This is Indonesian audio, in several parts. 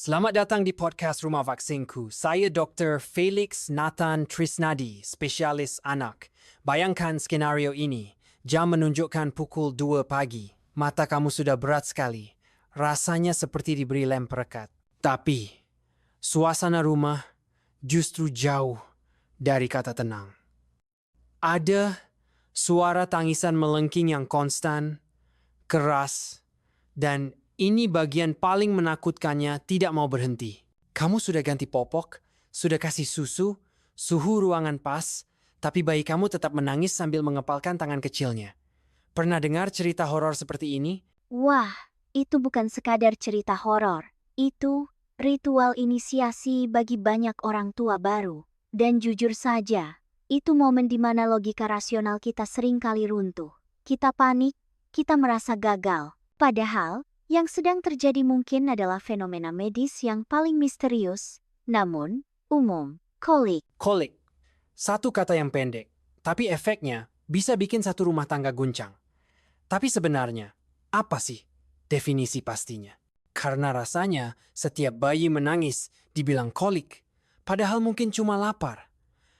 Selamat datang di podcast Rumah Vaksinku. Saya Dr. Felix Nathan Trisnadi, spesialis anak. Bayangkan skenario ini. Jam menunjukkan pukul 2 pagi. Mata kamu sudah berat sekali. Rasanya seperti diberi lem perekat. Tapi, suasana rumah justru jauh dari kata tenang. Ada suara tangisan melengking yang konstan, keras, dan ini bagian paling menakutkannya tidak mau berhenti. Kamu sudah ganti popok, sudah kasih susu, suhu ruangan pas, tapi bayi kamu tetap menangis sambil mengepalkan tangan kecilnya. Pernah dengar cerita horor seperti ini? Wah, itu bukan sekadar cerita horor. Itu ritual inisiasi bagi banyak orang tua baru. Dan jujur saja, itu momen di mana logika rasional kita sering kali runtuh. Kita panik, kita merasa gagal. Padahal, yang sedang terjadi mungkin adalah fenomena medis yang paling misterius, namun umum, kolik. Kolik. Satu kata yang pendek, tapi efeknya bisa bikin satu rumah tangga guncang. Tapi sebenarnya, apa sih definisi pastinya? Karena rasanya setiap bayi menangis dibilang kolik, padahal mungkin cuma lapar.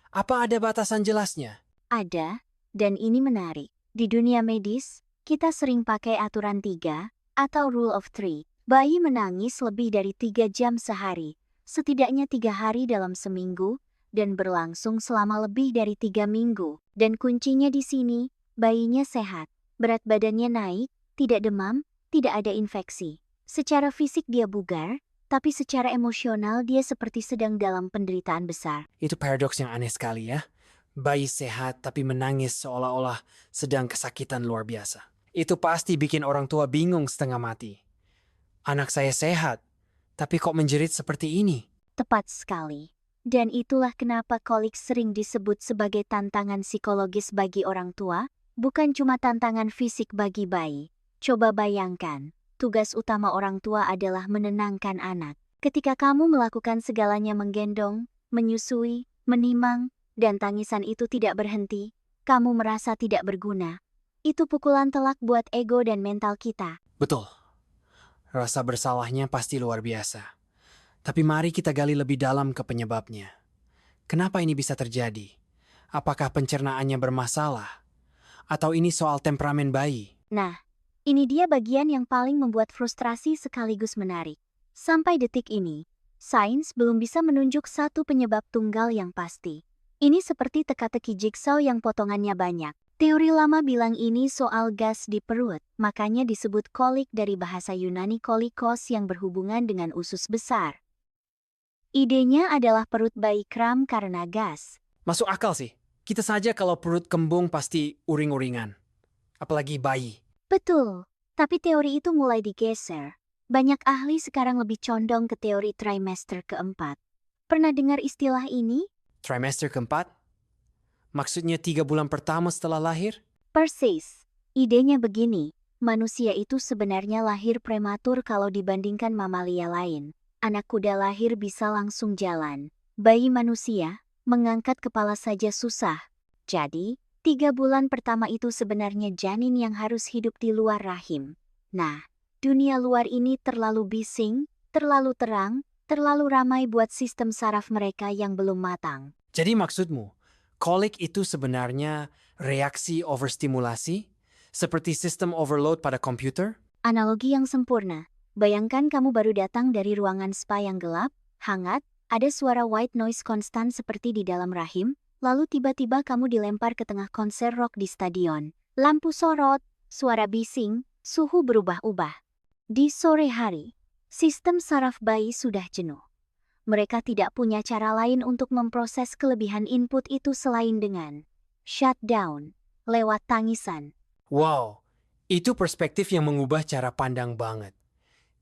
Apa ada batasan jelasnya? Ada, dan ini menarik. Di dunia medis, kita sering pakai aturan 3 atau rule of 3. Bayi menangis lebih dari 3 jam sehari, setidaknya 3 hari dalam seminggu, dan berlangsung selama lebih dari 3 minggu. Dan kuncinya di sini, bayinya sehat, berat badannya naik, tidak demam, tidak ada infeksi. Secara fisik dia bugar, tapi secara emosional dia seperti sedang dalam penderitaan besar. Itu paradoks yang aneh sekali ya. Bayi sehat tapi menangis seolah-olah sedang kesakitan luar biasa. Itu pasti bikin orang tua bingung setengah mati. Anak saya sehat, tapi kok menjerit seperti ini? Tepat sekali. Dan itulah kenapa kolik sering disebut sebagai tantangan psikologis bagi orang tua, bukan cuma tantangan fisik bagi bayi. Coba bayangkan, tugas utama orang tua adalah menenangkan anak. Ketika kamu melakukan segalanya menggendong, menyusui, menimang, dan tangisan itu tidak berhenti, kamu merasa tidak berguna. Itu pukulan telak buat ego dan mental kita. Betul. Rasa bersalahnya pasti luar biasa. Tapi mari kita gali lebih dalam ke penyebabnya. Kenapa ini bisa terjadi? Apakah pencernaannya bermasalah? Atau ini soal temperamen bayi? Nah, ini dia bagian yang paling membuat frustrasi sekaligus menarik. Sampai detik ini, sains belum bisa menunjuk satu penyebab tunggal yang pasti. Ini seperti teka-teki jigsaw yang potongannya banyak. Teori lama bilang ini soal gas di perut, makanya disebut kolik dari bahasa Yunani kolikos yang berhubungan dengan usus besar. Idenya adalah perut bayi kram karena gas. Masuk akal sih. Kita saja kalau perut kembung pasti uring-uringan. Apalagi bayi. Betul, tapi teori itu mulai digeser. Banyak ahli sekarang lebih condong ke teori trimester keempat. Pernah dengar istilah ini? Trimester keempat? Maksudnya 3 bulan pertama setelah lahir? Persis. Idenya begini, manusia itu sebenarnya lahir prematur kalau dibandingkan mamalia lain. Anak kuda lahir bisa langsung jalan. Bayi manusia, mengangkat kepala saja susah. Jadi, 3 bulan pertama itu sebenarnya janin yang harus hidup di luar rahim. Nah, dunia luar ini terlalu bising, terlalu terang, terlalu ramai buat sistem saraf mereka yang belum matang. Jadi maksudmu, kolik itu sebenarnya reaksi overstimulasi? Seperti sistem overload pada komputer? Analogi yang sempurna. Bayangkan kamu baru datang dari ruangan spa yang gelap, hangat, ada suara white noise konstan seperti di dalam rahim, lalu tiba-tiba kamu dilempar ke tengah konser rock di stadion. Lampu sorot, suara bising, suhu berubah-ubah. Di sore hari, sistem saraf bayi sudah jenuh. Mereka tidak punya cara lain untuk memproses kelebihan input itu selain dengan shutdown, lewat tangisan. Wow, itu perspektif yang mengubah cara pandang banget.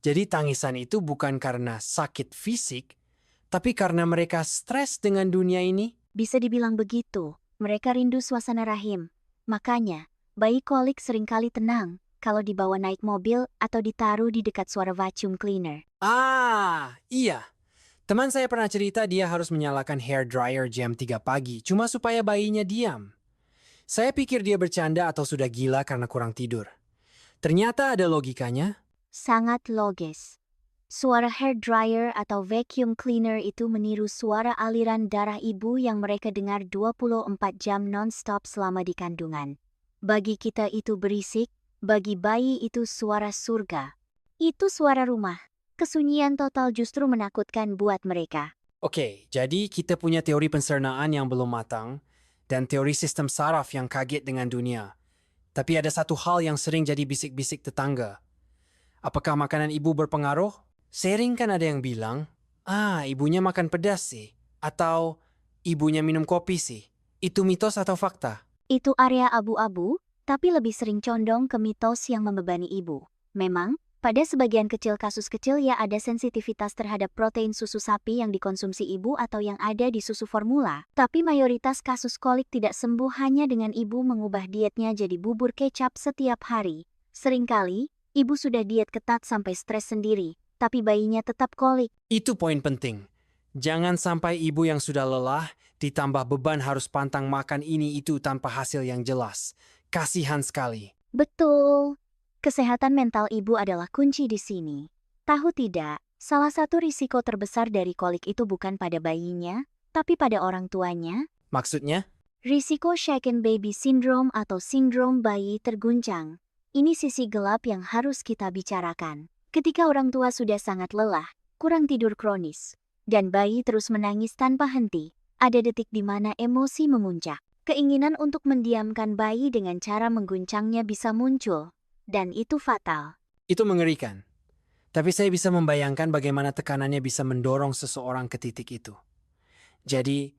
Jadi tangisan itu bukan karena sakit fisik, tapi karena mereka stres dengan dunia ini? Bisa dibilang begitu, mereka rindu suasana rahim. Makanya, bayi kolik seringkali tenang kalau dibawa naik mobil atau ditaruh di dekat suara vacuum cleaner. Ah, iya. Teman saya pernah cerita dia harus menyalakan hair dryer jam 3 pagi cuma supaya bayinya diam. Saya pikir dia bercanda atau sudah gila karena kurang tidur. Ternyata ada logikanya. Sangat logis. Suara hair dryer atau vacuum cleaner itu meniru suara aliran darah ibu yang mereka dengar 24 jam non-stop selama di kandungan. Bagi kita itu berisik, bagi bayi itu suara surga. Itu suara rumah. Kesunyian total justru menakutkan buat mereka. Oke, jadi kita punya teori pencernaan yang belum matang dan teori sistem saraf yang kaget dengan dunia. Tapi ada satu hal yang sering jadi bisik-bisik tetangga. Apakah makanan ibu berpengaruh? Sering kan ada yang bilang, ibunya makan pedas sih. Atau ibunya minum kopi sih. Itu mitos atau fakta? Itu area abu-abu, tapi lebih sering condong ke mitos yang membebani ibu. Memang, pada sebagian kecil kasus kecil ya ada sensitivitas terhadap protein susu sapi yang dikonsumsi ibu atau yang ada di susu formula. Tapi mayoritas kasus kolik tidak sembuh hanya dengan ibu mengubah dietnya jadi bubur kecap setiap hari. Seringkali, ibu sudah diet ketat sampai stres sendiri, tapi bayinya tetap kolik. Itu poin penting. Jangan sampai ibu yang sudah lelah ditambah beban harus pantang makan ini itu tanpa hasil yang jelas. Kasihan sekali. Betul. Kesehatan mental ibu adalah kunci di sini. Tahu tidak, salah satu risiko terbesar dari kolik itu bukan pada bayinya, tapi pada orang tuanya. Maksudnya? Risiko shaken baby syndrome atau sindrom bayi terguncang. Ini sisi gelap yang harus kita bicarakan. Ketika orang tua sudah sangat lelah, kurang tidur kronis, dan bayi terus menangis tanpa henti, ada detik di mana emosi memuncak. Keinginan untuk mendiamkan bayi dengan cara mengguncangnya bisa muncul. Dan itu fatal. Itu mengerikan. Tapi saya bisa membayangkan bagaimana tekanannya bisa mendorong seseorang ke titik itu. Jadi,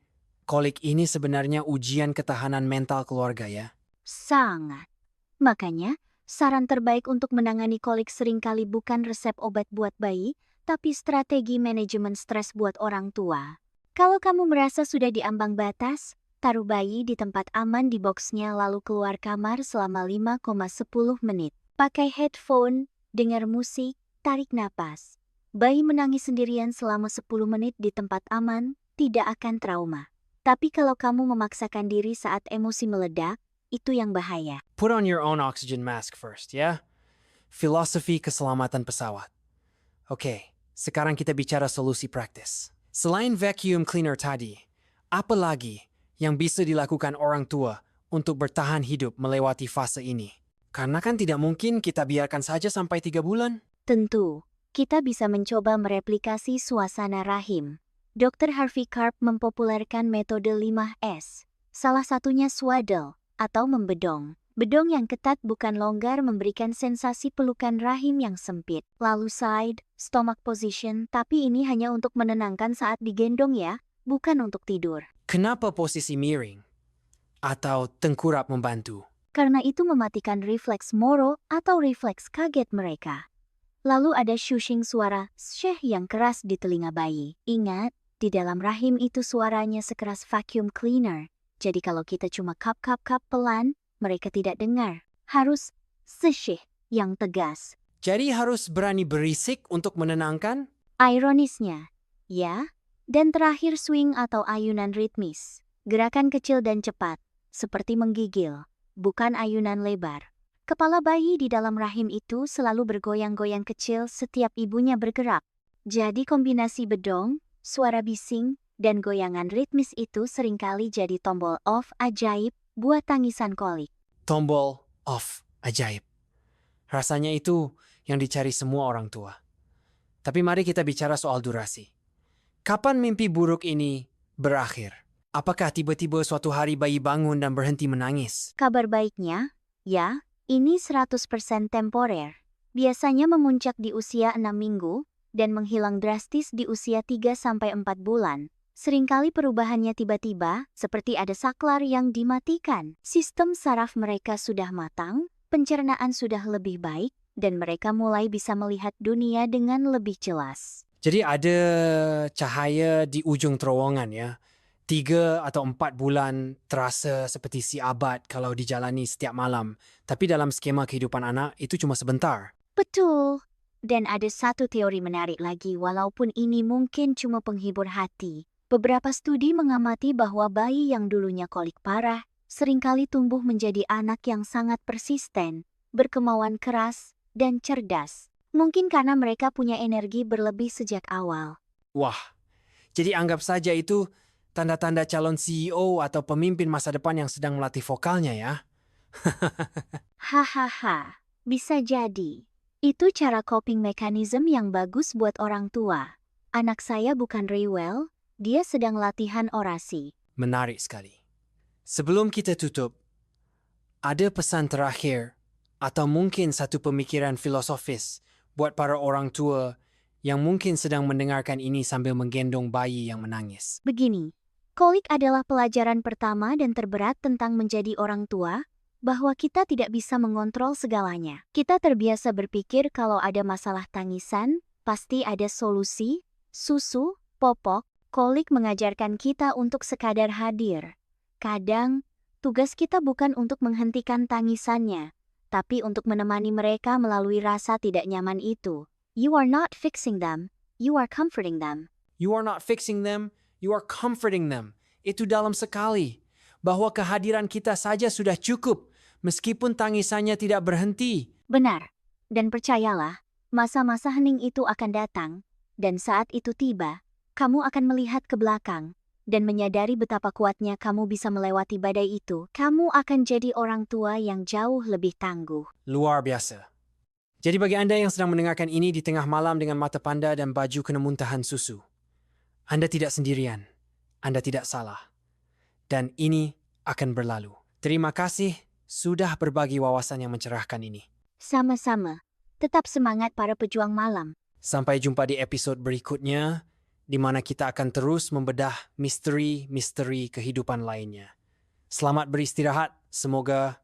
kolik ini sebenarnya ujian ketahanan mental keluarga ya? Sangat. Makanya, saran terbaik untuk menangani kolik seringkali bukan resep obat buat bayi, tapi strategi manajemen stres buat orang tua. Kalau kamu merasa sudah di ambang batas, taruh bayi di tempat aman di boxnya lalu keluar kamar selama 5,10 menit. Pakai headphone, dengar musik, tarik napas. Bayi menangis sendirian selama 10 menit di tempat aman, tidak akan trauma. Tapi kalau kamu memaksakan diri saat emosi meledak, itu yang bahaya. Put on your own oxygen mask first, ya? Filosofi keselamatan pesawat. Oke, sekarang kita bicara solusi praktis. Selain vacuum cleaner tadi, apa lagi yang bisa dilakukan orang tua untuk bertahan hidup melewati fase ini? Karena kan tidak mungkin kita biarkan saja sampai 3 bulan. Tentu, kita bisa mencoba mereplikasi suasana rahim. Dr. Harvey Karp mempopulerkan metode 5S. Salah satunya swaddle atau membedong. Bedong yang ketat bukan longgar memberikan sensasi pelukan rahim yang sempit. Lalu side, stomach position, tapi ini hanya untuk menenangkan saat digendong ya, bukan untuk tidur. Kenapa posisi miring? Atau tengkurap membantu? Karena itu mematikan refleks moro atau refleks kaget mereka. Lalu ada shushing suara syeh yang keras di telinga bayi. Ingat, di dalam rahim itu suaranya sekeras vacuum cleaner. Jadi kalau kita cuma kap-kap-kap pelan, mereka tidak dengar. Harus syeh yang tegas. Jadi harus berani berisik untuk menenangkan? Ironisnya, ya. Dan terakhir swing atau ayunan ritmis. Gerakan kecil dan cepat, seperti menggigil, bukan ayunan lebar. Kepala bayi di dalam rahim itu selalu bergoyang-goyang kecil setiap ibunya bergerak. Jadi kombinasi bedong, suara bising, dan goyangan ritmis itu seringkali jadi tombol off ajaib buat tangisan kolik. Tombol off ajaib. Rasanya itu yang dicari semua orang tua. Tapi mari kita bicara soal durasi. Kapan mimpi buruk ini berakhir? Apakah tiba-tiba suatu hari bayi bangun dan berhenti menangis? Kabar baiknya, ya, ini 100% temporer. Biasanya memuncak di usia 6 minggu dan menghilang drastis di usia 3-4 bulan. Seringkali perubahannya tiba-tiba, seperti ada saklar yang dimatikan. Sistem saraf mereka sudah matang, pencernaan sudah lebih baik, dan mereka mulai bisa melihat dunia dengan lebih jelas. Jadi ada cahaya di ujung terowongan ya. 3 atau 4 bulan terasa seperti si abad kalau dijalani setiap malam. Tapi dalam skema kehidupan anak itu cuma sebentar. Betul. Dan ada satu teori menarik lagi walaupun ini mungkin cuma penghibur hati. Beberapa studi mengamati bahwa bayi yang dulunya kolik parah seringkali tumbuh menjadi anak yang sangat persisten, berkemauan keras, dan cerdas. Mungkin karena mereka punya energi berlebih sejak awal. Wah, jadi anggap saja itu tanda-tanda calon CEO atau pemimpin masa depan yang sedang melatih vokalnya ya. Hahaha, bisa jadi. Itu cara coping mechanism yang bagus buat orang tua. Anak saya bukan rewel, dia sedang latihan orasi. Menarik sekali. Sebelum kita tutup, ada pesan terakhir atau mungkin satu pemikiran filosofis buat para orang tua yang mungkin sedang mendengarkan ini sambil menggendong bayi yang menangis. Begini, kolik adalah pelajaran pertama dan terberat tentang menjadi orang tua, bahwa kita tidak bisa mengontrol segalanya. Kita terbiasa berpikir kalau ada masalah tangisan, pasti ada solusi, susu, popok, kolik mengajarkan kita untuk sekadar hadir. Kadang, tugas kita bukan untuk menghentikan tangisannya, tapi untuk menemani mereka melalui rasa tidak nyaman itu. You are not fixing them, you are comforting them. You are not fixing them, you are comforting them. Itu dalam sekali. Bahwa kehadiran kita saja sudah cukup, meskipun tangisannya tidak berhenti. Benar. Dan percayalah, masa-masa hening itu akan datang, dan saat itu tiba, kamu akan melihat ke belakang, dan menyadari betapa kuatnya kamu bisa melewati badai itu. Kamu akan jadi orang tua yang jauh lebih tangguh. Luar biasa. Jadi bagi Anda yang sedang mendengarkan ini di tengah malam dengan mata panda dan baju kena muntahan susu, Anda tidak sendirian. Anda tidak salah. Dan ini akan berlalu. Terima kasih sudah berbagi wawasan yang mencerahkan ini. Sama-sama. Tetap semangat para pejuang malam. Sampai jumpa di episode berikutnya, di mana kita akan terus membedah misteri-misteri kehidupan lainnya. Selamat beristirahat. Semoga